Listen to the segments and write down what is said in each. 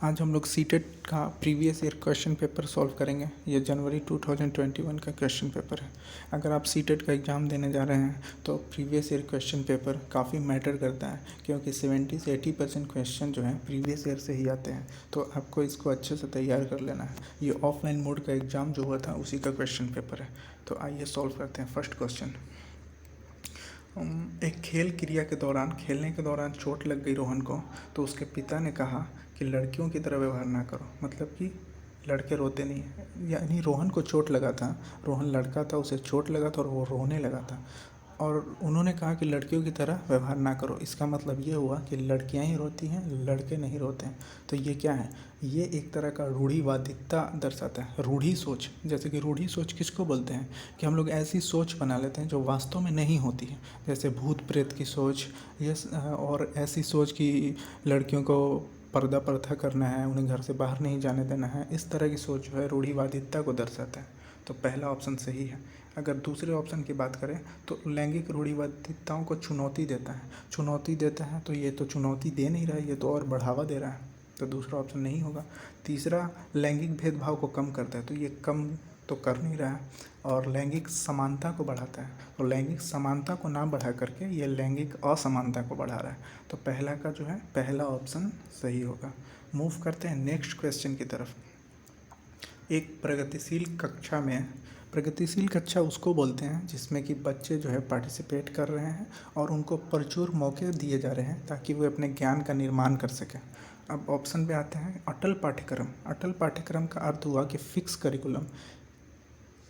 आज हम लोग सीटेट का previous year question paper solve करेंगे। ये जनवरी 2021 का क्वेश्चन पेपर है। अगर आप सीटेट का एग्ज़ाम देने जा रहे हैं तो प्रीवियस ईयर क्वेश्चन पेपर काफ़ी मैटर करता है, क्योंकि 70 से 80% क्वेश्चन जो है प्रीवियस ईयर से ही आते हैं। तो आपको इसको अच्छे से तैयार कर लेना है। ये ऑफलाइन मोड का एग्ज़ाम जो हुआ था उसी का क्वेश्चन पेपर है। तो आइए सॉल्व करते हैं। फर्स्ट क्वेश्चन, एक खेल क्रिया के दौरान खेलने के दौरान चोट लग गई रोहन को, तो उसके पिता ने कहा कि लड़कियों की तरह व्यवहार ना करो। मतलब कि लड़के रोते नहीं हैं, यानी रोहन को चोट लगा था, रोहन लड़का था, उसे चोट लगा था और वो रोने लगा था, और उन्होंने कहा कि लड़कियों की तरह व्यवहार ना करो। इसका मतलब ये हुआ कि लड़कियां ही रोती हैं, लड़के नहीं रोते हैं। तो ये क्या है? ये एक तरह का रूढ़िवादिता दर्शाता है, रूढ़ी सोच। जैसे कि रूढ़ी सोच किसको बोलते हैं? कि हम लोग ऐसी सोच बना लेते हैं जो वास्तव में नहीं होती है, जैसे भूत प्रेत की सोच, और ऐसी सोच कि लड़कियों को पर्दा प्रथा करना है, उन्हें घर से बाहर नहीं जाने देना है। इस तरह की सोच जो है रूढ़िवादिता को दर्शाता है। तो पहला ऑप्शन सही है। अगर दूसरे ऑप्शन की बात करें तो लैंगिक रूढ़िवादिताओं को चुनौती देता है। चुनौती देता है तो ये तो चुनौती दे नहीं रहा है, ये तो और बढ़ावा दे रहा है। तो दूसरा ऑप्शन नहीं होगा। तीसरा, लैंगिक भेदभाव को कम करता है, तो ये कम तो कर नहीं रहा है। और लैंगिक समानता को बढ़ाता है, तो लैंगिक समानता को ना बढ़ा करके ये लैंगिक असमानता को बढ़ा रहा है। तो पहला का जो है पहला ऑप्शन सही होगा। मूव करते हैं नेक्स्ट क्वेश्चन की तरफ। एक प्रगतिशील कक्षा उसको बोलते हैं जिसमें कि बच्चे जो है पार्टिसिपेट कर रहे हैं और उनको प्रचुर मौके दिए जा रहे हैं ताकि वे अपने ज्ञान का निर्माण कर सकें। अब ऑप्शन पे आते हैं। अटल पाठ्यक्रम। अटल पाठ्यक्रम का अर्थ हुआ कि फिक्स करिकुलम,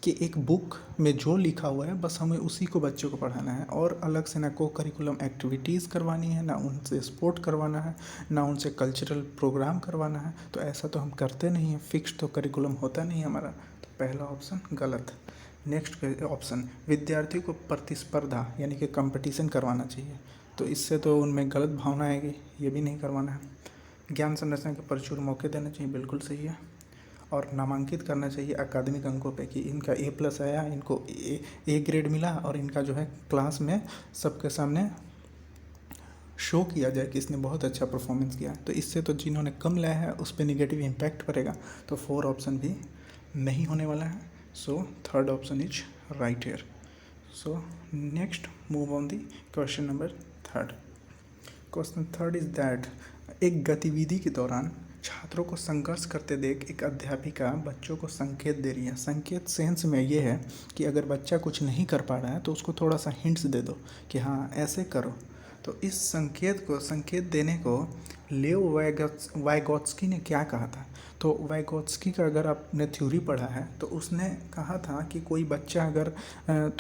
कि एक बुक में जो लिखा हुआ है बस हमें उसी को बच्चों को पढ़ाना है, और अलग से ना को करिकुलम एक्टिविटीज़ करवानी है, ना उनसे स्पोर्ट करवाना है, ना उनसे कल्चरल प्रोग्राम करवाना है। तो ऐसा तो हम करते नहीं हैं, फिक्स तो करिकुलम होता नहीं है हमारा। तो पहला ऑप्शन गलत। नेक्स्ट ऑप्शन, विद्यार्थियों को प्रतिस्पर्धा यानी कि कंपटीशन करवाना चाहिए, तो इससे तो उनमें गलत भावना आएगी, ये भी नहीं करवाना है। ज्ञान संरचना के प्रचुर मौके देने चाहिए, बिल्कुल सही है। और नामांकित करना चाहिए अकादमिक अंकों पे कि इनका A+ आया, इनको ए ग्रेड मिला, और इनका जो है क्लास में सबके सामने शो किया जाए कि इसने बहुत अच्छा परफॉर्मेंस किया। तो इससे तो जिन्होंने कम लाया है उस पर निगेटिव इम्पैक्ट पड़ेगा। तो 4 ऑप्शन भी नहीं होने वाला है। So third option is right here. So next move on the question number third. Question third is that एक गतिविधि के दौरान छात्रों को संघर्ष करते देख एक अध्यापिका बच्चों को संकेत दे रही है। संकेत सेंस में ये है कि अगर बच्चा कुछ नहीं कर पा रहा है तो उसको थोड़ा सा हिंट्स दे दो कि हाँ ऐसे करो। तो इस संकेत देने को लेओ वाइगोत्स्की ने क्या कहा था? तो वाइगोत्स्की का अगर आपने थ्योरी पढ़ा है तो उसने कहा था कि कोई बच्चा अगर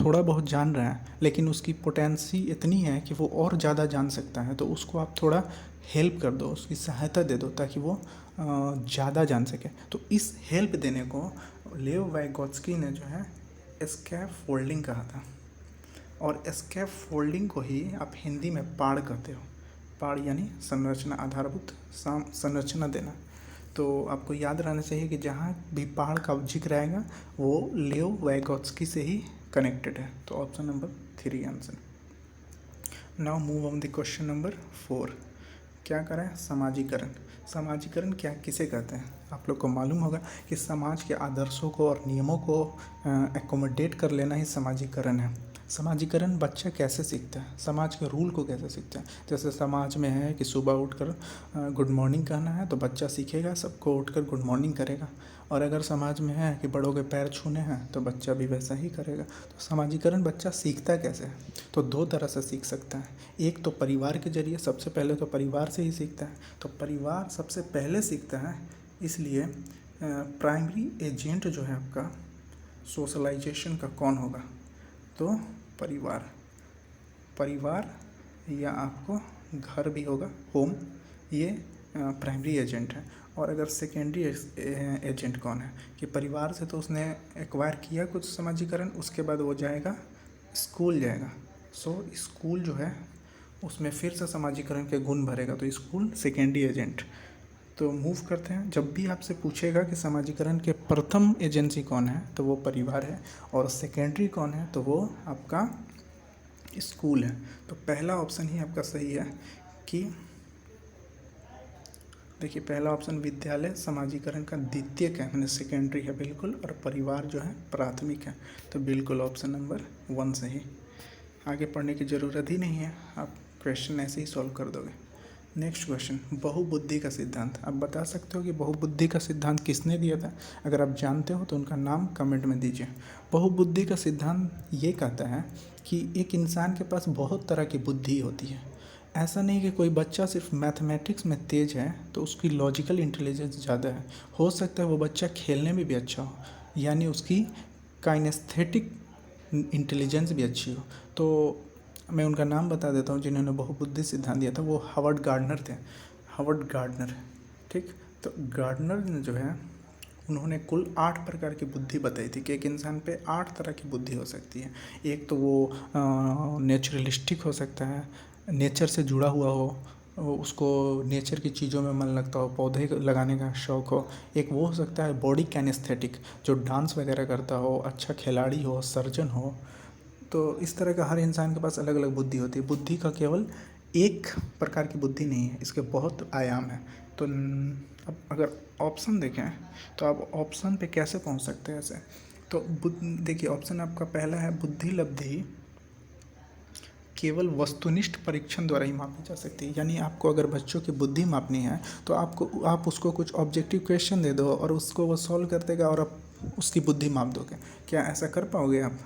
थोड़ा बहुत जान रहा है लेकिन उसकी पोटेंसी इतनी है कि वो और ज़्यादा जान सकता है, तो उसको आप थोड़ा हेल्प कर दो, उसकी सहायता दे दो ताकि वो ज़्यादा जान सके। तो इस हेल्प देने को लेओ वाइगोत्स्की ने जो है एस्कैप फोल्डिंग कहा था। और एस्कैप फोल्डिंग को ही आप हिंदी में पाड़ कहते हो। पाड़ यानी संरचना, आधारभूत संरचना देना। तो आपको याद रहना चाहिए कि जहाँ भी पहाड़ का जिक्र आएगा वो लेओ वाइगोत्स्की से ही कनेक्टेड है। तो option number 3 answer. Now move on the question number 4। क्या करें? समाजीकरण। समाजीकरण क्या किसे कहते हैं? आप लोग को मालूम होगा कि समाज के आदर्शों को और नियमों को एकोमोडेट कर लेना ही समाजीकरण है। समाजीकरण बच्चा कैसे सीखता है? समाज के रूल को कैसे सीखता है? जैसे समाज में है कि सुबह उठकर गुड मॉर्निंग कहना है, तो बच्चा सीखेगा, सबको उठकर गुड मॉर्निंग करेगा। और अगर समाज में है कि बड़ों के पैर छूने हैं तो बच्चा भी वैसा ही करेगा। तो समाजीकरण बच्चा सीखता कैसे है? तो 2 तरह से सीख सकता है। एक तो परिवार के जरिए, सबसे पहले तो परिवार से ही सीखता है। तो परिवार सबसे पहले सीखता है, इसलिए प्राइमरी एजेंट जो है आपका सोशलाइजेशन का कौन होगा? तो परिवार या आपको घर भी होगा, होम, ये प्राइमरी एजेंट है। और अगर सेकेंडरी एजेंट कौन है? कि परिवार से तो उसने एक्वायर किया कुछ समाजीकरण, उसके बाद वो जाएगा स्कूल जाएगा। सो स्कूल जो है उसमें फिर से समाजीकरण के गुण भरेगा, तो स्कूल सेकेंडरी एजेंट। तो मूव करते हैं। जब भी आपसे पूछेगा कि समाजीकरण के प्रथम एजेंसी कौन है तो वो परिवार है, और सेकेंडरी कौन है तो वो आपका स्कूल है। तो पहला ऑप्शन ही आपका सही है कि देखिए पहला ऑप्शन विद्यालय समाजीकरण का द्वितीयक है, मैंने सेकेंडरी है बिल्कुल, और परिवार जो है प्राथमिक है, तो बिल्कुल ऑप्शन नंबर 1 सही। आगे पढ़ने की ज़रूरत ही नहीं है, आप क्वेश्चन ऐसे ही सॉल्व कर दोगे। नेक्स्ट क्वेश्चन, बहुबुद्धि का सिद्धांत। आप बता सकते हो कि बहुबुद्धि का सिद्धांत किसने दिया था? अगर आप जानते हो तो उनका नाम कमेंट में दीजिए। बहुबुद्धि का सिद्धांत ये कहता है कि एक इंसान के पास बहुत तरह की बुद्धि होती है। ऐसा नहीं कि कोई बच्चा सिर्फ मैथमेटिक्स में तेज है तो उसकी लॉजिकल इंटेलिजेंस ज़्यादा है। हो सकता है वो बच्चा खेलने में भी अच्छा हो, यानी उसकी काइनेस्थेटिक इंटेलिजेंस भी अच्छी हो। तो मैं उनका नाम बता देता हूँ जिन्होंने बहुबुद्धि सिद्धांत दिया था, वो हावर्ड गार्डनर थे। हावर्ड गार्डनर, ठीक। तो गार्डनर ने जो है उन्होंने कुल 8 प्रकार की बुद्धि बताई थी कि एक इंसान पे 8 तरह की बुद्धि हो सकती है। एक तो वो नेचुरलिस्टिक हो सकता है, नेचर से जुड़ा हुआ हो, उसको नेचर की चीज़ों में मन लगता हो, पौधे लगाने का शौक़ हो। एक वो हो सकता है बॉडी कैनेस्थेटिक, जो डांस वगैरह करता हो, अच्छा खिलाड़ी हो, सर्जन हो। तो इस तरह का हर इंसान के पास अलग अलग बुद्धि होती है। बुद्धि का केवल एक प्रकार की बुद्धि नहीं है, इसके बहुत आयाम हैं। तो अब अगर ऑप्शन देखें तो आप ऑप्शन पे कैसे पहुंच सकते हैं ऐसे। तो देखिए ऑप्शन आपका पहला है, बुद्धि लब्धि केवल वस्तुनिष्ठ परीक्षण द्वारा ही मापी जा सकती है। यानी आपको अगर बच्चों की बुद्धि मापनी है तो आप उसको कुछ ऑब्जेक्टिव क्वेश्चन दे दो और उसको वो सॉल्व कर देगा और आप उसकी बुद्धि माप दोगे। क्या ऐसा कर पाओगे आप?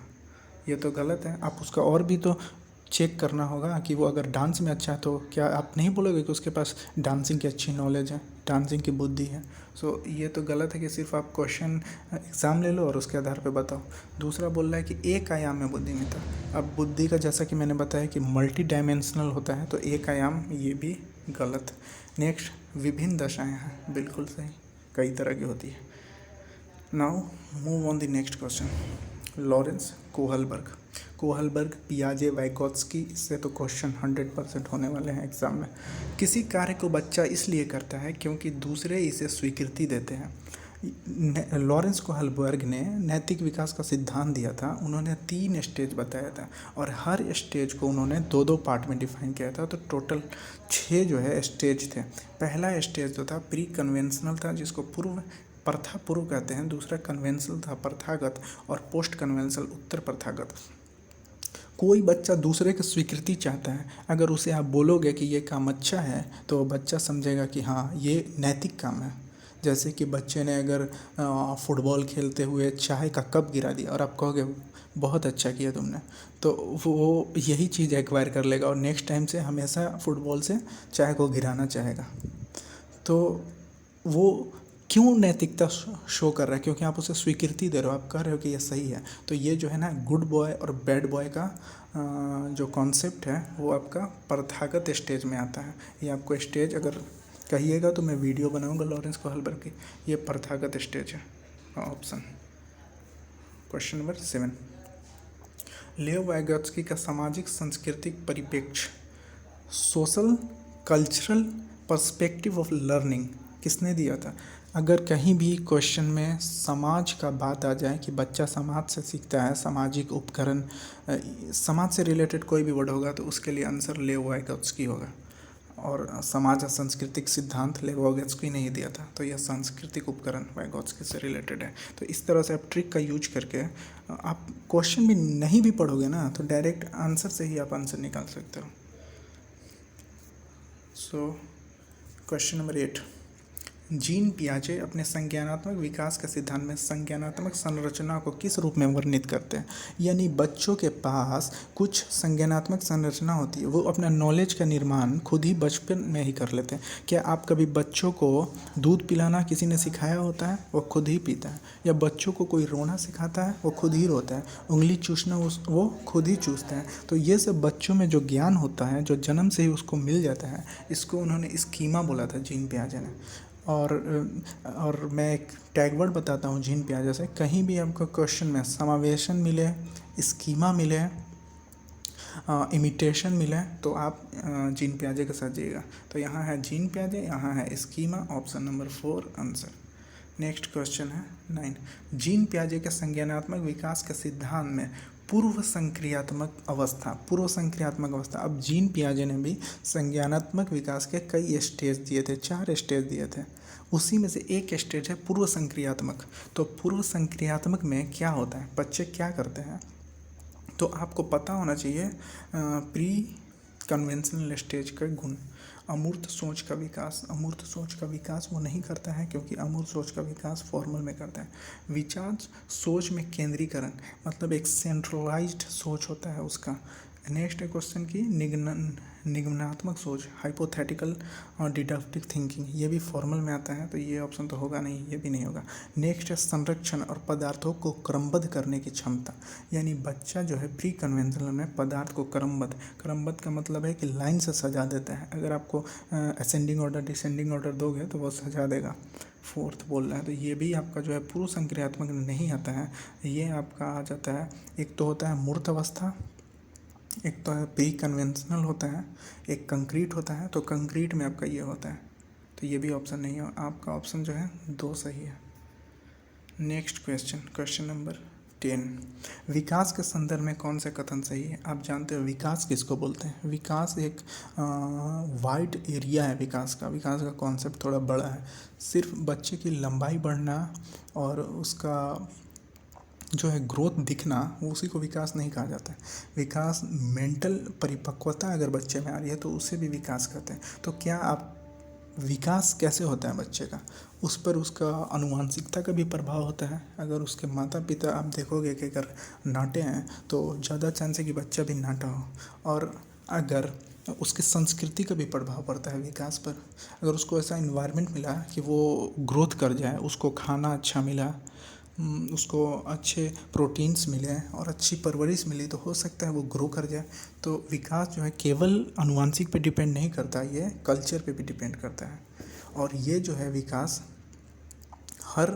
ये तो गलत है। आप उसका और भी तो चेक करना होगा कि वो अगर डांस में अच्छा है तो क्या आप नहीं बोलोगे कि उसके पास डांसिंग की अच्छी नॉलेज है, डांसिंग की बुद्धि है। सो ये तो गलत है कि सिर्फ आप क्वेश्चन एग्ज़ाम ले लो और उसके आधार पे बताओ। दूसरा बोल रहा है कि एक आयाम में बुद्धि में था। अब बुद्धि का जैसा कि मैंने बताया कि मल्टी डायमेंशनल होता है, तो एक आयाम, ये भी गलत। नेक्स्ट, विभिन्न दशाएँ हैं, बिल्कुल सही, कई तरह की होती है। Now move on the next question. Lawrence Kohlberg, पियाजे, वाइगोत्स्की, इससे तो क्वेश्चन 100% होने वाले हैं एग्ज़ाम में। किसी कार्य को बच्चा इसलिए करता है क्योंकि दूसरे इसे स्वीकृति देते हैं। लॉरेंस कोहलबर्ग ने नैतिक विकास का सिद्धांत दिया था। उन्होंने 3 स्टेज बताया था और हर स्टेज को उन्होंने 2-2 पार्ट में डिफाइन किया था, तो टोटल 6 जो है स्टेज थे। पहला स्टेज जो था प्री कन्वेंशनल था, जिसको प्रथा पूर्व कहते हैं। दूसरा कन्वेंशनल था, प्रथागत, और पोस्ट कन्वेंशनल, उत्तर प्रथागत। कोई बच्चा दूसरे की स्वीकृति चाहता है, अगर उसे आप बोलोगे कि ये काम अच्छा है तो बच्चा समझेगा कि हाँ ये नैतिक काम है। जैसे कि बच्चे ने अगर फुटबॉल खेलते हुए चाय का कप गिरा दिया और आप कहोगे बहुत अच्छा किया तुमने, तो वो यही चीज़ एक्वायर कर लेगा और नेक्स्ट टाइम से हमेशा फुटबॉल से चाय को गिराना चाहेगा। तो वो क्यों नैतिकता शो कर रहा है? क्योंकि आप उसे स्वीकृति दे रहे हो, आप कह रहे हो कि ये सही है। तो ये जो है ना, गुड बॉय और बैड बॉय का जो कॉन्सेप्ट है वो आपका प्रथागत स्टेज में आता है। ये आपको स्टेज अगर कहिएगा तो मैं वीडियो बनाऊंगा लॉरेंस कोहलबर्ग की। ये प्रथागत स्टेज है ऑप्शन। क्वेश्चन नंबर 7, लियो वाइगोत्स्की का सामाजिक सांस्कृतिक परिप्रेक्ष्य, social cultural perspective of learning, किसने दिया था? अगर कहीं भी क्वेश्चन में समाज का बात आ जाए कि बच्चा समाज से सीखता है, सामाजिक उपकरण, समाज से रिलेटेड कोई भी वर्ड होगा तो उसके लिए आंसर लियो वाइगोत्स्की होगा। और समाज और सांस्कृतिक सिद्धांत लियो वाइगोत्स्की ने ही दिया था, तो यह सांस्कृतिक उपकरण वाइगोत्स्की से रिलेटेड है। तो इस तरह से आप ट्रिक का यूज करके आप क्वेश्चन भी नहीं भी पढ़ोगे ना तो डायरेक्ट आंसर से ही आप आंसर निकाल सकते हो। सो क्वेश्चन नंबर 8, जीन पियाजे अपने संज्ञानात्मक विकास के सिद्धांत में संज्ञानात्मक संरचना को किस रूप में वर्णित करते हैं? यानी बच्चों के पास कुछ संज्ञानात्मक संरचना होती है, वो अपना नॉलेज का निर्माण खुद ही बचपन में ही कर लेते हैं। क्या आप कभी बच्चों को दूध पिलाना किसी ने सिखाया होता है? वो खुद ही पीता है। या बच्चों को कोई रोना सिखाता है? वो खुद ही रोता है। उंगली चूसना वो खुद ही चूसते हैं। तो ये सब बच्चों में जो ज्ञान होता है, जो जन्म से ही उसको मिल जाता है, इसको उन्होंने स्कीमा बोला था जीन पियाजे ने। और मैं एक टैग वर्ड बताता हूँ जीन पियाजे से। कहीं भी आपको क्वेश्चन में समावेशन मिले, स्कीमा मिले, इमिटेशन मिले, तो आप जीन पियाजे के साथ जाइएगा। तो यहाँ है जीन पियाजे, यहाँ है schema, option number 4 answer. Next question है 9, जीन पियाजे के संज्ञानात्मक विकास के सिद्धांत में पूर्व संक्रियात्मक अवस्था, पूर्व संक्रियात्मक अवस्था। अब जीन पियाजे ने भी संज्ञानात्मक विकास के कई स्टेज दिए थे, 4 स्टेज दिए थे। उसी में से एक स्टेज है पूर्व संक्रियात्मक। तो पूर्व संक्रियात्मक में क्या होता है, बच्चे क्या करते हैं, तो आपको पता होना चाहिए प्री कन्वेंशनल स्टेज का गुण। अमूर्त सोच का विकास, अमूर्त सोच का विकास वो नहीं करता है, क्योंकि अमूर्त सोच का विकास फॉर्मल में करता है। विचार सोच में केंद्रीकरण, मतलब एक सेंट्रलाइज्ड सोच होता है उसका। नेक्स्ट क्वेश्चन की निगमनात्मक सोच, हाइपोथेटिकल और डिडक्टिव थिंकिंग, ये भी फॉर्मल में आता है, तो ये ऑप्शन तो होगा नहीं, ये भी नहीं होगा। नेक्स्ट है संरक्षण और पदार्थों को क्रमबद्ध करने की क्षमता, यानी बच्चा जो है प्री कन्वेंशनल में पदार्थ को क्रमबद्ध का मतलब है कि लाइन से सजा देता है। अगर आपको असेंडिंग ऑर्डर डिसेंडिंग ऑर्डर दोगे तो वो सजा देगा। फोर्थ बोल रहा है, तो ये भी आपका जो है पूर्व संक्रियात्मक नहीं आता है, ये आपका आ जाता है। एक तो होता है मूर्त अवस्था, एक तो है प्री कन्वेंशनल होता है, एक कंक्रीट होता है। तो कंक्रीट में आपका ये होता है, तो ये भी ऑप्शन नहीं है, आपका ऑप्शन जो है 2 सही है। नेक्स्ट क्वेश्चन नंबर 10, विकास के संदर्भ में कौन से कथन सही है। आप जानते हो विकास किसको बोलते हैं। विकास एक वाइड एरिया है विकास का कॉन्सेप्ट थोड़ा बड़ा है। सिर्फ बच्चे की लंबाई बढ़ना और उसका जो है ग्रोथ दिखना, वो उसी को विकास नहीं कहा जाता है। विकास मेंटल परिपक्वता अगर बच्चे में आ रही है तो उसे भी विकास कहते हैं। तो क्या आप विकास कैसे होता है बच्चे का, उस पर उसका आनुवांशिकता का भी प्रभाव होता है। अगर उसके माता पिता आप देखोगे कि अगर नाटे हैं तो ज़्यादा चांस है कि बच्चा भी नाटा हो। और अगर उसकी संस्कृति का भी प्रभाव पड़ता है विकास पर। अगर उसको ऐसा इन्वायरमेंट मिला कि वो ग्रोथ कर जाए, उसको खाना अच्छा मिला, उसको अच्छे प्रोटीन्स मिले और अच्छी परवरिश मिली, तो हो सकता है वो ग्रो कर जाए। तो विकास जो है केवल आनुवांशिक पे डिपेंड नहीं करता, ये कल्चर पे भी डिपेंड करता है। और ये जो है विकास हर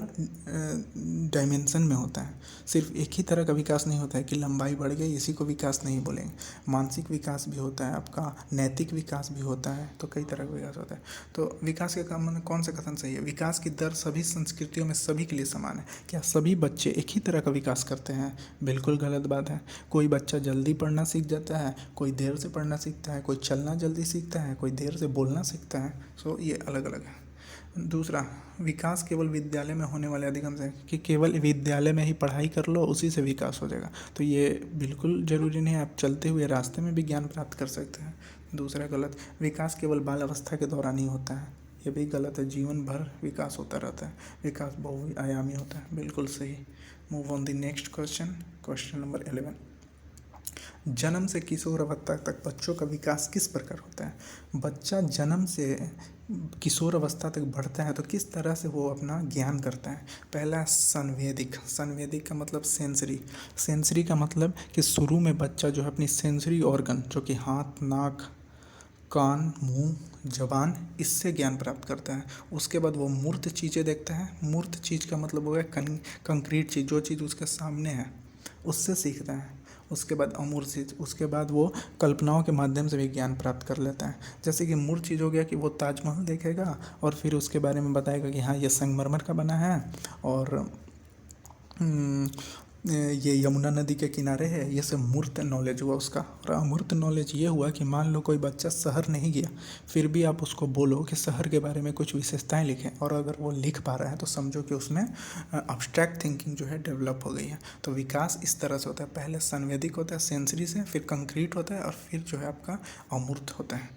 डायमेंशन में होता है। सिर्फ एक ही तरह का विकास नहीं होता है कि लंबाई बढ़ गई इसी को विकास नहीं बोलेंगे। मानसिक विकास भी होता है आपका, नैतिक विकास भी होता है, तो कई तरह का विकास होता है। तो विकास के काम में कौन सा कथन सही है। विकास की दर सभी संस्कृतियों में सभी के लिए समान है। क्या सभी बच्चे एक ही तरह का विकास करते हैं। बिल्कुल गलत बात है। कोई बच्चा जल्दी पढ़ना सीख जाता है, कोई देर से पढ़ना सीखता है, कोई चलना जल्दी सीखता है, कोई देर से बोलना सीखता है। सो ये अलग अलग है। दूसरा, विकास केवल विद्यालय में होने वाले अधिगम से, कि केवल विद्यालय में ही पढ़ाई कर लो उसी से विकास हो जाएगा, तो ये बिल्कुल ज़रूरी नहीं है। आप चलते हुए रास्ते में भी ज्ञान प्राप्त कर सकते हैं। दूसरा गलत, विकास केवल बाल अवस्था के दौरान ही होता है, ये भी गलत है। जीवन भर विकास होता रहता है, विकास बहुआयामी होता है, बिल्कुल सही। Move on the next question number 11, जन्म से किशोर अवस्था तक बच्चों का विकास किस प्रकार होता है। बच्चा जन्म से किशोर अवस्था तक बढ़ता है तो किस तरह से वो अपना ज्ञान करता है। पहला है संवेदिक। संवेदिक का मतलब सेंसरी। सेंसरी का मतलब कि शुरू में बच्चा जो है अपनी सेंसरी ऑर्गन, जो कि हाथ, नाक, कान, मुंह, जबान, इससे ज्ञान प्राप्त करता है। उसके बाद वो मूर्त चीज़ें देखता है। मूर्त चीज़ का मतलब हो गया कंक्रीट चीज़, जो चीज़ उसके सामने है उससे सीखता है। उसके बाद अमूर्त चीज़, उसके बाद वो कल्पनाओं के माध्यम से भी ज्ञान प्राप्त कर लेता है। जैसे कि मूर्त चीज़ हो गया कि वो ताजमहल देखेगा और फिर उसके बारे में बताएगा कि हाँ ये संगमरमर का बना है और ये यमुना नदी के किनारे है। ये सब मूर्त नॉलेज हुआ उसका। और अमूर्त नॉलेज ये हुआ कि मान लो कोई बच्चा शहर नहीं गया, फिर भी आप उसको बोलो कि शहर के बारे में कुछ विशेषताएं लिखें, और अगर वो लिख पा रहा है तो समझो कि उसमें अब्स्ट्रैक्ट थिंकिंग जो है डेवलप हो गई है। तो विकास इस तरह से होता है, पहले संवेदिक होता है सेंसरी से, फिर कंक्रीट होता है और फिर जो है आपका अमूर्त होता है।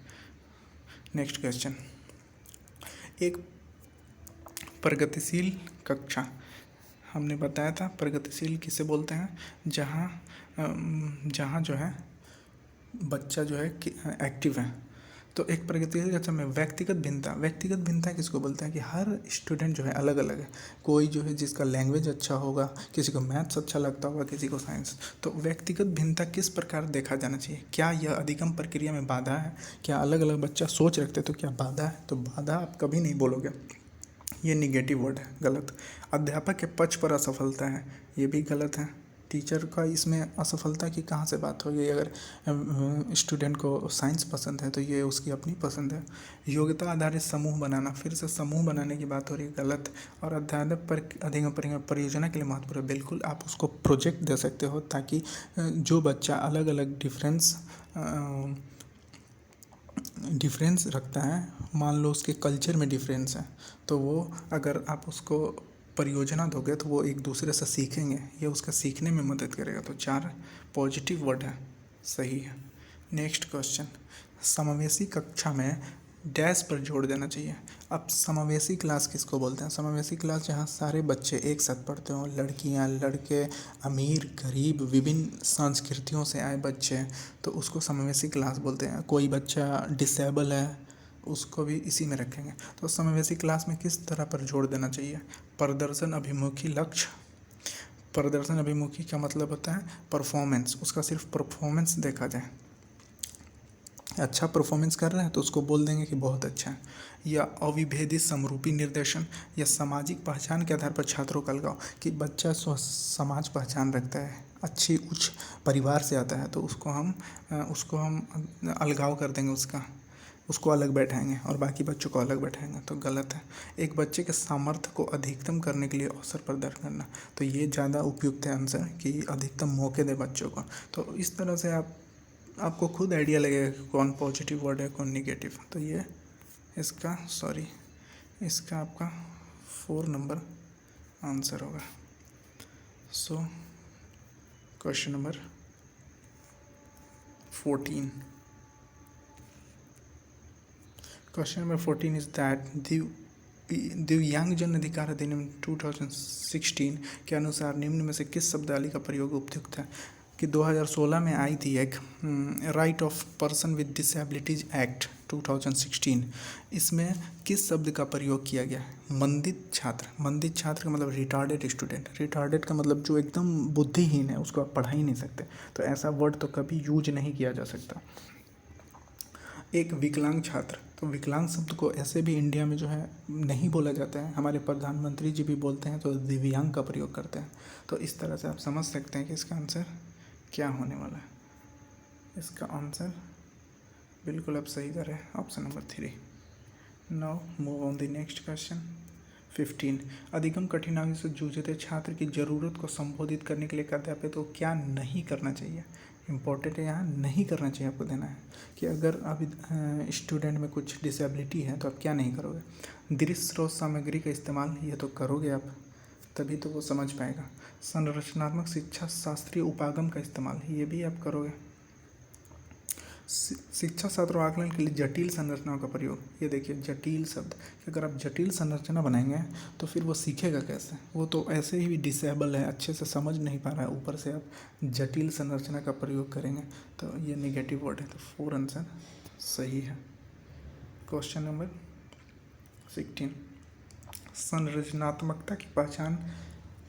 नेक्स्ट क्वेश्चन, एक प्रगतिशील कक्षा, हमने बताया था प्रगतिशील किसे बोलते हैं, जहाँ जो है बच्चा जो है एक्टिव है। तो एक प्रगतिशील कक्षा में व्यक्तिगत भिन्नता किसको बोलते हैं, कि हर स्टूडेंट जो है अलग अलग है। कोई जो है जिसका लैंग्वेज अच्छा होगा, किसी को मैथ्स अच्छा लगता होगा, किसी को साइंस। तो व्यक्तिगत भिन्नता किस प्रकार देखा जाना चाहिए। क्या यह अधिगम प्रक्रिया में बाधा है। क्या अलग अलग बच्चा सोच रखते तो क्या बाधा है। तो बाधा आप कभी नहीं बोलोगे, ये निगेटिव वर्ड है, गलत। अध्यापक के पक्ष पर असफलता है, ये भी गलत है। टीचर का इसमें असफलता की कहाँ से बात होगी? अगर स्टूडेंट को साइंस पसंद है तो ये उसकी अपनी पसंद है। योग्यता आधारित समूह बनाना, फिर से समूह बनाने की बात हो रही है, गलत। और अध्यापक पर अधिगम परियोजना के लिए महत्वपूर्ण, बिल्कुल आप उसको प्रोजेक्ट दे सकते हो ताकि जो बच्चा अलग अलग डिफरेंस रखता है, मान लो उसके कल्चर में डिफरेंस है, तो वो अगर आप उसको परियोजना दोगे तो वो एक दूसरे से सीखेंगे, ये उसका सीखने में मदद करेगा। तो 4 पॉजिटिव वर्ड है, सही है। नेक्स्ट क्वेश्चन, समावेशी कक्षा में डैश पर जोड़ देना चाहिए। अब समावेशी क्लास किसको बोलते हैं? समावेशी क्लास जहाँ सारे बच्चे एक साथ पढ़ते हों, लड़कियाँ लड़के, अमीर गरीब, विभिन्न संस्कृतियों से आए बच्चे, तो उसको समावेशी क्लास बोलते हैं। कोई बच्चा डिसेबल है उसको भी इसी में रखेंगे। तो समावेशी क्लास में किस तरह पर जोड़ देना चाहिए? प्रदर्शन अभिमुखी लक्ष्य। प्रदर्शन अभिमुखी का मतलब होता है परफॉर्मेंस, उसका सिर्फ परफॉर्मेंस देखा जाए, अच्छा परफॉर्मेंस कर रहा है तो उसको बोल देंगे कि बहुत अच्छा है। या अविभेदित समरूपी निर्देशन, या सामाजिक पहचान के आधार पर छात्रों का अलगाव, कि बच्चा समाज पहचान रखता है, अच्छी उच्च परिवार से आता है, तो उसको हम अलगाव कर देंगे, उसको अलग बैठाएंगे और बाकी बच्चों को अलग बैठाएंगे, तो गलत है। एक बच्चे के सामर्थ्य को अधिकतम करने के लिए अवसर प्रदान करना, तो ये ज़्यादा उपयुक्त है आंसर, कि अधिकतम मौके दे बच्चों को। तो इस तरह से आपको खुद आइडिया लगेगा कि कौन पॉजिटिव वर्ड है कौन निगेटिव। तो ये इसका आपका 4 नंबर आंसर होगा। So question number 14, question number 14 is that दिव्यांगजन अधिकार अधिनियम 2016 के अनुसार निम्न में से किस शब्दावली का प्रयोग उपयुक्त है? कि 2016 में आई थी एक right of person with disabilities act 2016, इसमें किस शब्द का प्रयोग किया गया है? मंदित छात्र। मंदित छात्र का मतलब रिटार्डेड स्टूडेंट। रिटार्डेड का मतलब जो एकदम बुद्धिहीन है, उसको आप पढ़ा ही नहीं सकते, तो ऐसा वर्ड तो कभी यूज नहीं किया जा सकता। एक विकलांग छात्र, तो विकलांग शब्द को ऐसे भी इंडिया में जो है नहीं बोला जाता है, हमारे प्रधानमंत्री जी भी बोलते हैं तो दिव्यांग का प्रयोग करते हैं। तो इस तरह से आप समझ सकते हैं कि इसका आंसर क्या होने वाला है। इसका आंसर बिल्कुल आप सही कर रहे हैं, option number 3। Now move on the next question 15, अधिगम कठिनाइयों से जूझते छात्र की ज़रूरत को संबोधित करने के लिए अध्यापक को क्या नहीं करना चाहिए? इम्पोर्टेंट है, यहाँ नहीं करना चाहिए आपको देना है कि अगर अभी स्टूडेंट में कुछ डिसेबिलिटी है तो आप क्या नहीं करोगे? दृश्य स्रोत सामग्री का इस्तेमाल, ये तो करोगे आप, तभी तो वो समझ पाएगा। संरचनात्मक शिक्षा शास्त्रीय उपागम का इस्तेमाल, ये भी आप करोगे। शिक्षा शास्त्र और आकलन के लिए जटिल संरचनाओं का प्रयोग, ये देखिए जटिल शब्द, अगर आप जटिल संरचना बनाएंगे तो फिर वो सीखेगा कैसे? वो तो ऐसे ही भी डिसेबल है, अच्छे से समझ नहीं पा रहा है, ऊपर से आप जटिल संरचना का प्रयोग करेंगे, तो ये नेगेटिव वर्ड है। तो 4 आंसर सही है। क्वेश्चन नंबर 16, संरचनात्मकता की पहचान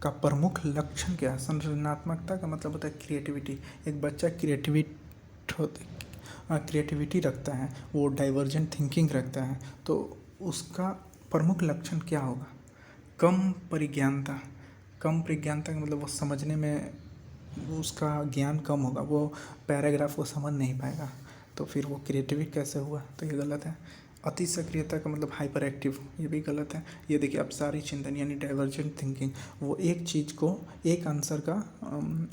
का प्रमुख लक्षण क्या है? संरचनात्मकता का मतलब होता है क्रिएटिविटी। एक बच्चा क्रिएटिविटी रखता है, वो डाइवर्जेंट थिंकिंग रखता है, तो उसका प्रमुख लक्षण क्या होगा? कम परिज्ञानता। कम परिज्ञानता का मतलब वो समझने में उसका ज्ञान कम होगा, वो पैराग्राफ को समझ नहीं पाएगा, तो फिर वो क्रिएटिव कैसे हुआ? तो ये गलत है। अति सक्रियता का मतलब हाइपर एक्टिव, ये भी गलत है। ये देखिए अपसारी चिंतन यानी डाइवर्जेंट थिंकिंग, वो एक चीज़ को एक आंसर का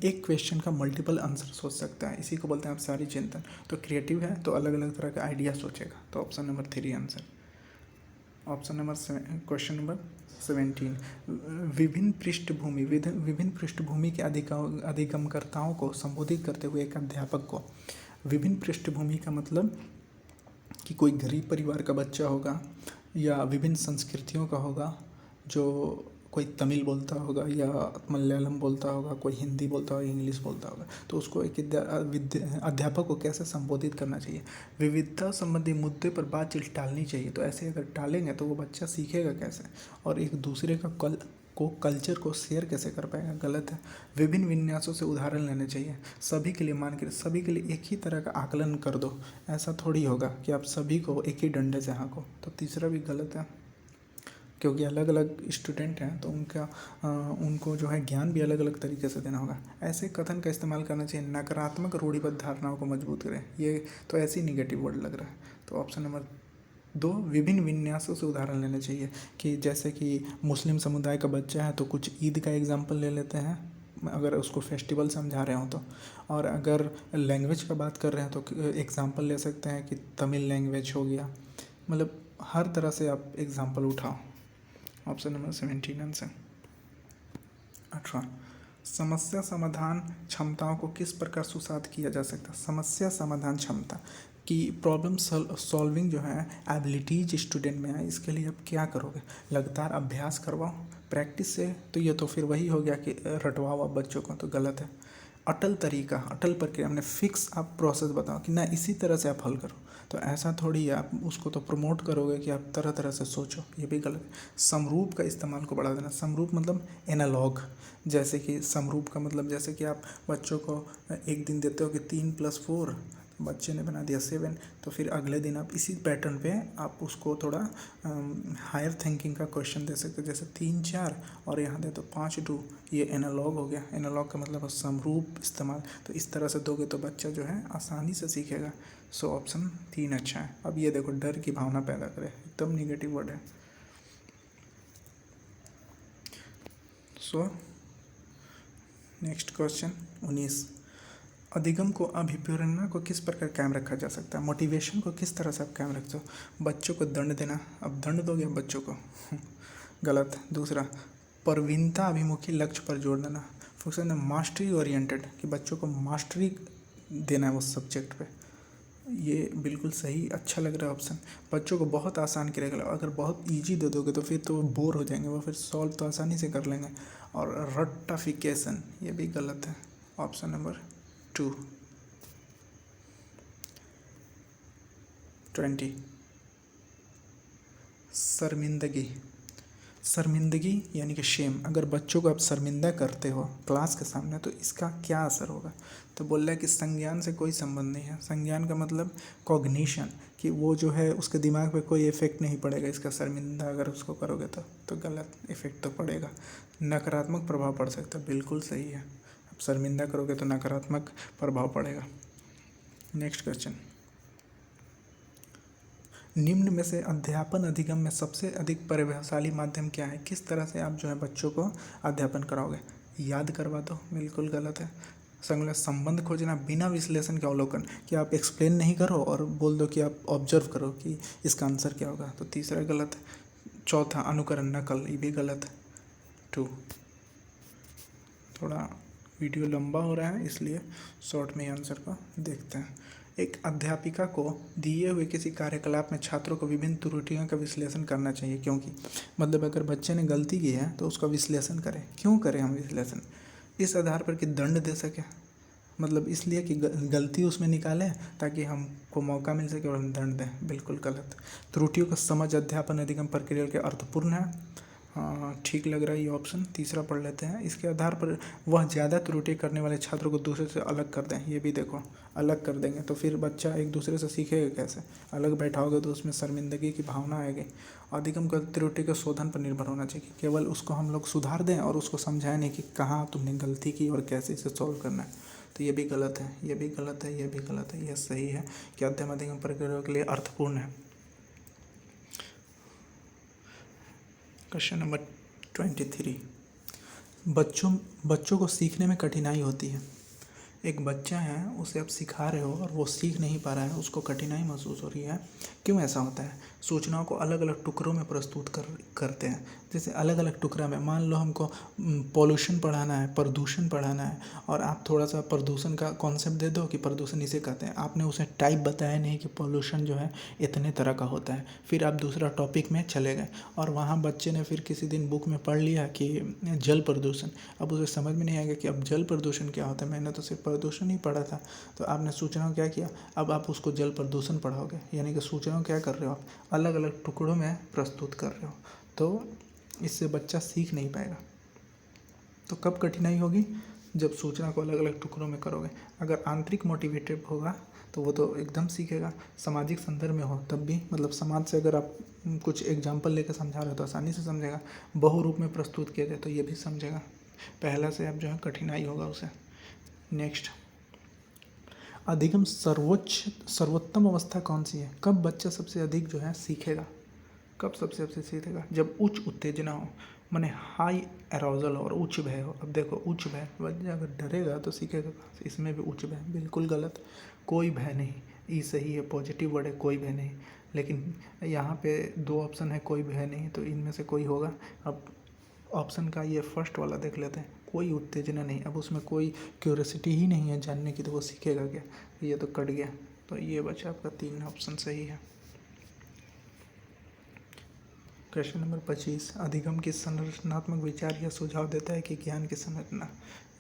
एक क्वेश्चन का मल्टीपल आंसर सोच सकता है, इसी को बोलते हैं अपसारी चिंतन। तो क्रिएटिव है तो अलग अलग तरह का आइडिया सोचेगा, तो option number 3 answer. Option number question number 17, विभिन्न पृष्ठभूमि के अधिगमकर्ताओं को संबोधित करते हुए एक अध्यापक को, विभिन्न पृष्ठभूमि का मतलब कि कोई गरीब परिवार का बच्चा होगा या विभिन्न संस्कृतियों का होगा, जो कोई तमिल बोलता होगा या मलयालम बोलता होगा, कोई हिंदी बोलता होगा, इंग्लिश बोलता होगा, तो उसको एक अध्यापक को कैसे संबोधित करना चाहिए? विविधता संबंधी मुद्दे पर बातचीत टालनी चाहिए। तो ऐसे अगर टालेंगे तो वो बच्चा सीखेगा कैसे और एक दूसरे का कल्चर को शेयर कैसे कर पाएगा? गलत है। विभिन्न विन्यासों से उदाहरण लेने चाहिए, सभी के लिए मान के सभी के लिए एक ही तरह का आकलन कर दो, ऐसा थोड़ी होगा कि आप सभी को एक ही डंडे से हाँको, तो तीसरा भी गलत है। क्योंकि अलग अलग स्टूडेंट हैं तो उनको जो है ज्ञान भी अलग अलग तरीके से देना होगा। ऐसे कथन का इस्तेमाल करना चाहिए, नकारात्मक रूढ़िबद्ध धारणाओं को मजबूत करें। ये तो ऐसे ही निगेटिव वर्ड लग रहा है। तो ऑप्शन नंबर 2, विभिन्न विन्यासों से उदाहरण लेने चाहिए कि जैसे कि मुस्लिम समुदाय का बच्चा है तो कुछ ईद का एग्जाम्पल ले लेते हैं अगर उसको फेस्टिवल समझा रहे हो तो, और अगर लैंग्वेज का बात कर रहे हैं तो एग्जाम्पल ले सकते हैं कि तमिल लैंग्वेज हो गया। मतलब हर तरह से आप एग्जाम्पल उठाओ। Option number 17 answer. 18, समस्या समाधान क्षमताओं को किस प्रकार सुसाध किया जा सकता है। समस्या समाधान क्षमता कि प्रॉब्लम सॉल्विंग जो है एबिलिटीज स्टूडेंट में है, इसके लिए आप क्या करोगे। लगातार अभ्यास करवाओ प्रैक्टिस से, तो ये तो फिर वही हो गया कि रटवाओ आप बच्चों को, तो गलत है। अटल तरीका, अटल प्रक्रिया, हमने फिक्स आप प्रोसेस बताओ कि ना इसी तरह से आप हल करो, तो ऐसा थोड़ी है। आप उसको तो प्रमोट करोगे कि आप तरह तरह से सोचो, ये भी गलत है। समरूप का इस्तेमाल को बढ़ा देना। समरूप मतलब एनालॉग, जैसे कि समरूप का मतलब जैसे कि आप बच्चों को एक दिन देते हो कि 3+4, बच्चे ने बना दिया 7, तो फिर अगले दिन आप इसी पैटर्न पे आप उसको थोड़ा हायर थिंकिंग का क्वेश्चन दे सकते हो, जैसे 3-4 और यहाँ दे तो 5-2, ये एनालॉग हो गया। एनालॉग का मतलब समरूप इस्तेमाल, तो इस तरह से दोगे तो बच्चा जो है आसानी से सीखेगा। सो ऑप्शन 3 अच्छा है। अब ये देखो, डर की भावना पैदा करे, एकदम निगेटिव वर्ड है। सो नेक्स्ट क्वेश्चन 19, अधिगम को अभिप्रेरणा को किस प्रकार कायम रखा जा सकता है। मोटिवेशन को किस तरह से आप कायम रखते हो। बच्चों को दंड देना, अब दंड दोगे बच्चों को गलत। दूसरा, प्रवीणता अभिमुखी लक्ष्य पर जोर देना। फोकस मास्टरी ओरिएंटेड, कि बच्चों को मास्टरी देना है उस सब्जेक्ट पे, ये बिल्कुल सही, अच्छा लग रहा है ऑप्शन। बच्चों को बहुत आसान करेगा, अगर बहुत इजी दे दोगे तो फिर तो वो बोर हो जाएंगे, वो फिर सॉल्व तो आसानी से कर लेंगे। और रट्टाफिकेशन, ये भी गलत है। Option number 2। 20, शर्मिंदगी। शर्मिंदगी यानी कि शेम, अगर बच्चों को आप शर्मिंदा करते हो क्लास के सामने तो इसका क्या असर होगा। तो बोल रहा है कि संज्ञान से कोई संबंध नहीं है। संज्ञान का मतलब कॉग्निशन, कि वो जो है उसके दिमाग पे कोई इफेक्ट नहीं पड़ेगा इसका, शर्मिंदा अगर उसको करोगे तो गलत इफेक्ट तो पड़ेगा। नकारात्मक प्रभाव पड़ सकता है, बिल्कुल सही है। आप शर्मिंदा करोगे तो नकारात्मक प्रभाव पड़ेगा। नेक्स्ट क्वेश्चन, निम्न में से अध्यापन अधिगम में सबसे अधिक प्रभावशाली माध्यम क्या है। किस तरह से आप जो है बच्चों को अध्यापन कराओगे। याद करवा दो, बिल्कुल गलत है। संग संबंध खोजना बिना विश्लेषण के अवलोकन, कि आप एक्सप्लेन नहीं करो और बोल दो कि आप ऑब्जर्व करो कि इसका आंसर क्या होगा, तो तीसरा गलत है। चौथा, अनुकरण नकल, ये भी गलत है। 2, थोड़ा वीडियो लंबा हो रहा है इसलिए शॉर्ट में आंसर को देखते हैं। एक अध्यापिका को दिए हुए किसी कार्यकलाप में छात्रों को विभिन्न त्रुटियों का विश्लेषण करना चाहिए, क्योंकि मतलब अगर बच्चे ने गलती की है तो उसका विश्लेषण करें। क्यों करें हम विश्लेषण, इस आधार पर कि दंड दे सके, मतलब इसलिए कि गलती उसमें निकालें ताकि हमको मौका मिल सके और हम दंड दें, बिल्कुल गलत। त्रुटियों का समझ अध्यापन अधिगम प्रक्रिया के अर्थपूर्ण है। ठीक लग रहा है ये ऑप्शन। तीसरा पढ़ लेते हैं, इसके आधार पर वह ज़्यादा त्रुटि करने वाले छात्रों को दूसरे से अलग कर दें। ये भी देखो, अलग कर देंगे तो फिर बच्चा एक दूसरे से सीखेगा कैसे। अलग बैठाओगे तो उसमें शर्मिंदगी की भावना आएगी। अधिगम का त्रुटि के शोधन पर निर्भर होना चाहिए, केवल उसको हम लोग सुधार दें और उसको समझाएं नहीं कि कहाँ तुमने गलती की और कैसे इसे सॉल्व करना है, तो ये भी गलत है, ये भी गलत है, ये भी गलत है। यह सही है कि अध्ययन अधिगम प्रक्रिया के लिए अर्थपूर्ण है। क्वेश्चन नंबर 23, बच्चों को सीखने में कठिनाई होती है। एक बच्चा है, उसे आप सिखा रहे हो और वो सीख नहीं पा रहा है, उसको कठिनाई महसूस हो रही है। क्यों ऐसा होता है। सूचनाओं को अलग अलग टुकड़ों में प्रस्तुत करते हैं। जैसे अलग अलग टुकड़ा में, मान लो हमको पॉल्यूशन पढ़ाना है, प्रदूषण पढ़ाना है, और आप थोड़ा सा प्रदूषण का कॉन्सेप्ट दे दो कि प्रदूषण इसे कहते हैं। आपने उसे टाइप बताया नहीं कि पॉल्यूशन जो है इतने तरह का होता है। फिर आप दूसरा टॉपिक में चले गए और वहाँ बच्चे ने फिर किसी दिन बुक में पढ़ लिया कि जल प्रदूषण। अब उसे समझ में नहीं आएगा कि अब जल प्रदूषण क्या होता है, मैंने तो सिर्फ प्रदूषण ही पढ़ा था। तो आपने सूचनाओं क्या किया, अब आप उसको जल प्रदूषण पढ़ाओगे, यानी कि सूचनाओं क्या कर रहे हो, आप अलग अलग टुकड़ों में प्रस्तुत कर रहे हो, तो इससे बच्चा सीख नहीं पाएगा। तो कब कठिनाई होगी, जब सूचना को अलग अलग टुकड़ों में करोगे। अगर आंतरिक मोटिवेटेड होगा तो वो तो एकदम सीखेगा। सामाजिक संदर्भ में हो तब भी, मतलब समाज से अगर आप कुछ एग्जाम्पल लेकर समझा रहे हो तो आसानी से समझेगा। बहुरूप में प्रस्तुत किए थे तो ये भी समझेगा। पहला से अब जो है कठिनाई होगा उसे। नेक्स्ट, अधिगम सर्वोत्तम अवस्था कौन सी है? कब बच्चा सबसे अधिक जो है सीखेगा? कब सबसे सबसे सीखेगा? जब उच्च उत्तेजना हो, माने हाई अराउजल और उच्च भय हो। अब देखो उच्च भय, बच्चा अगर डरेगा तो सीखेगा कहाँ से? इसमें भी उच्च भय, बिल्कुल गलत। कोई भय नहीं, ई सही है, पॉजिटिव वर्ड है, कोई भय नहीं। लेकिन यहाँ पे दो ऑप्शन है, कोई भय नहीं, तो इनमें से कोई होगा। अब ऑप्शन का ये फर्स्ट वाला देख लेते हैं, कोई उत्तेजना नहीं। अब उसमें कोई क्यूरियोसिटी ही नहीं है जानने की, तो वो सीखेगा क्या? ये तो कट गया। तो ये बचा आपका 3 ऑप्शन सही है। क्वेश्चन नंबर 25, अधिगम की संरचनात्मक विचार यह सुझाव देता है कि ज्ञान की संरचना।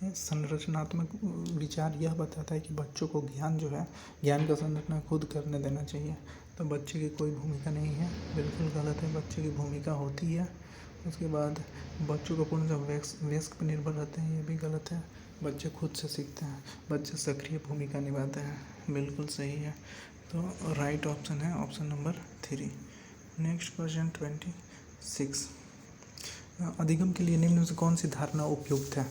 संरचनात्मक विचार यह बताता है कि बच्चों को ज्ञान जो है, ज्ञान का संरचना खुद करने देना चाहिए। तो बच्चे की कोई भूमिका नहीं है, बिल्कुल गलत है। बच्चे की भूमिका होती है। उसके बाद बच्चों को पूर्णतः वयस्क पर निर्भर रहते हैं, ये भी गलत है। बच्चे खुद से सीखते हैं, बच्चे सक्रिय भूमिका निभाते हैं, बिल्कुल सही है। तो राइट ऑप्शन है ऑप्शन नंबर 3। नेक्स्ट क्वेश्चन 26, अधिगम के लिए निम्न में से कौन सी धारणा उपयुक्त है?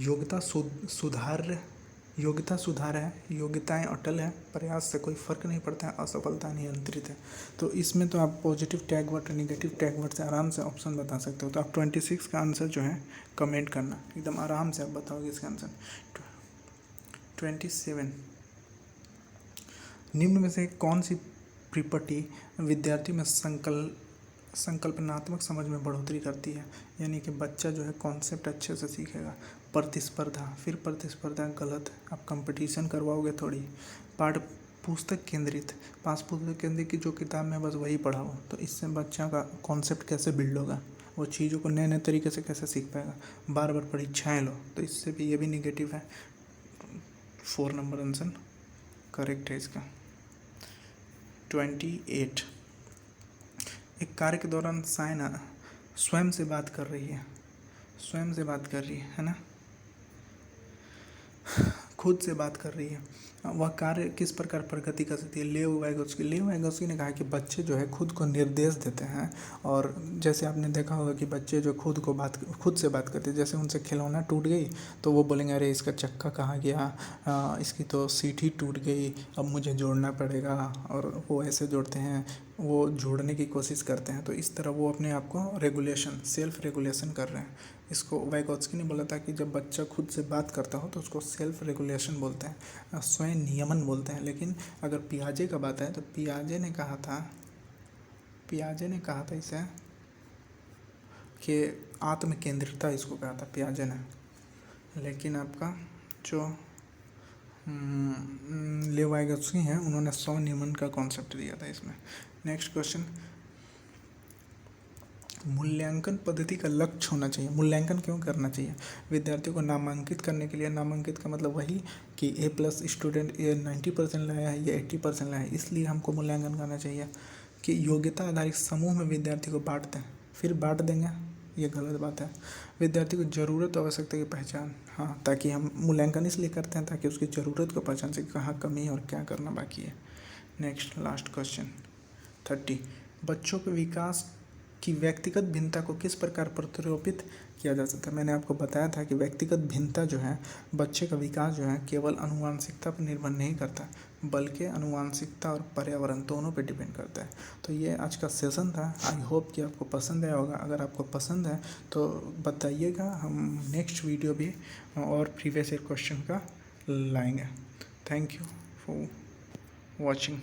योग्यता सुधार है, योग्यताएं अटल है, प्रयास से कोई फर्क नहीं पड़ता है, असफलता नियंत्रित है। तो इसमें तो आप positive tag word, negative tag word से आराम से ऑप्शन बता सकते हो। तो आप 26 का आंसर जो है कमेंट करना, एकदम आराम से आप बताओगे इसका आंसर। 27, निम्न में से कौन सी प्रॉपर्टी विद्यार्थी में संकल्पनात्मक समझ में बढ़ोतरी करती है? यानी कि बच्चा जो है कॉन्सेप्ट अच्छे से सीखेगा। प्रतिस्पर्धा, फिर प्रतिस्पर्धा गलत, आप कंपटीशन करवाओगे थोड़ी। पाठ्य पुस्तक केंद्रित, पास पुस्तक केंद्रित की जो किताब में बस वही पढ़ाओ, तो इससे बच्चा का कॉन्सेप्ट कैसे बिल्ड होगा? वो चीज़ों को नए नए तरीके से कैसे सीख पाएगा? बार बार परीक्षाएँ लो, तो इससे भी ये भी निगेटिव है। 4 नंबर आंसर करेक्ट है इसका। 28, एक कार्य के दौरान सायना स्वयं से बात कर रही है, स्वयं से बात कर रही है ना, खुद से बात कर रही है। वह कार्य किस प्रकार प्रगति कर सकती है? लेव वाइगोत्स्की ने कहा कि बच्चे जो है खुद को निर्देश देते हैं, और जैसे आपने देखा होगा कि बच्चे जो खुद से बात करते हैं, जैसे उनसे खिलौना टूट गई तो वो बोलेंगे अरे इसका चक्का कहाँ गया, इसकी तो सीट ही टूट गई, अब मुझे जोड़ना पड़ेगा, और वो ऐसे जोड़ते हैं, वो जोड़ने की कोशिश करते हैं। तो इस तरह वो अपने आप को सेल्फ रेगुलेशन कर रहे हैं। इसको वाइगोत्स्की ने बोला था कि जब बच्चा खुद से बात करता हो तो उसको सेल्फ रेगुलेशन बोलते हैं, स्वयं नियमन बोलते हैं। लेकिन अगर पियाजे का बात है तो पियाजे ने कहा था इसे कि आत्म केंद्रितता इसको कहा था पियाजे ने। लेकिन आपका जो लेव वाइगोत्स्की हैं उन्होंने स्व नियमन का कॉन्सेप्ट दिया था इसमें। नेक्स्ट क्वेश्चन, मूल्यांकन पद्धति का लक्ष्य होना चाहिए। मूल्यांकन क्यों करना चाहिए? विद्यार्थियों को नामांकित करने के लिए। नामांकित का मतलब वही कि A+ स्टूडेंट ये 90% लाया है, ये 80% लाया है, इसलिए हमको मूल्यांकन करना चाहिए। कि योग्यता आधारित समूह में विद्यार्थी को बांटते हैं, फिर बांट देंगे, ये गलत बात है। विद्यार्थी को ज़रूरत और आवश्यकता की पहचान, हाँ, ताकि हम मूल्यांकन इसलिए करते हैं ताकि उसकी ज़रूरत को पहचान सके, कहाँ कमी है और क्या करना बाकी है। नेक्स्ट लास्ट क्वेश्चन 30, बच्चों के विकास की व्यक्तिगत भिन्नता को किस प्रकार प्रतिरूपित किया जा सकता है? मैंने आपको बताया था कि व्यक्तिगत भिन्नता जो है, बच्चे का विकास जो है केवल आनुवंशिकता पर निर्भर नहीं करता, बल्कि आनुवंशिकता और पर्यावरण दोनों पे डिपेंड करता है। तो ये आज का सेशन था। आई होप कि आपको पसंद आया होगा। अगर आपको पसंद है तो बताइएगा, हम नेक्स्ट वीडियो भी और प्रीवियस ईयर क्वेश्चन का लाएंगे। Thank you for watching.